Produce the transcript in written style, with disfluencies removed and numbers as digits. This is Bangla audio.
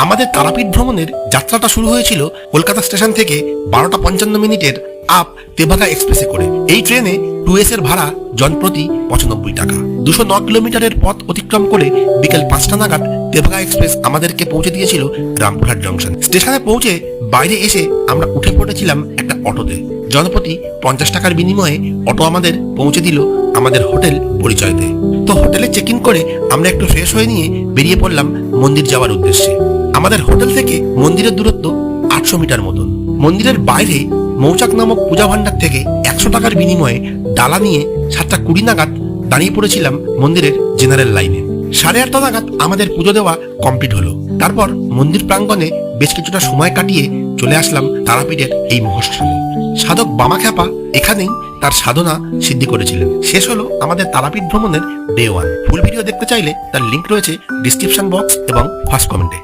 আমাদের তারাপীঠ ভ্রমণের যাত্রাটা শুরু হয়েছিল কলকাতা স্টেশন থেকে 12:55 আপ তেভাগা এক্সপ্রেসে করে। এই ট্রেনে 2S এর ভাড়া জনপ্রতি 95 টাকা। 209 কিলোমিটারের পথ অতিক্রম করে বিকেল 5টা নাগাদ তেভাগা এক্সপ্রেস আমাদেরকে পৌঁছে দিয়েছিল রামপুরহাট জংশন। স্টেশনে পৌঁছে বাইরে এসে আমরা উঠে পড়েছিলাম একটা অটোতে। জনপ্রতি 50 টাকার বিনিময়ে অটো আমাদের পৌঁছে দিল আমাদের হোটেল পরিচয়তে। তো হোটেলে চেক ইন করে আমরা একটু ফ্রেশ হয়ে নিয়ে বেরিয়ে পড়লাম মন্দির যাওয়ার উদ্দেশ্যে। আমাদের হোটেল থেকে মন্দিরের দূরত্ব 800 মিটার মতন। মন্দিরের বাইরে মৌচাক নামক পূজা ভান্ডার থেকে 100 টাকার বিনিময়ে ডালা নিয়ে 7:20 নাগাদ দাঁড়িয়ে পড়েছিলাম মন্দিরের জেনারেল লাইনে। 8:30 নাগাদ আমাদের পুজো দেওয়া কমপ্লিট হলো। তারপর মন্দির প্রাঙ্গণে বেশ কিছুটা সময় কাটিয়ে চলে আসলাম তারাপীঠের এই মহস্থানে। সাধক বামাখ্যাপা এখানেই তার সাধনা সিদ্ধি করেছিলেন। শেষ হলো আমাদের তারাপীঠ ভ্রমণের ডে 1। ফুল ভিডিও দেখতে চাইলে তার লিঙ্ক রয়েছে ডিসক্রিপশন বক্স এবং ফার্স্ট কমেন্টে।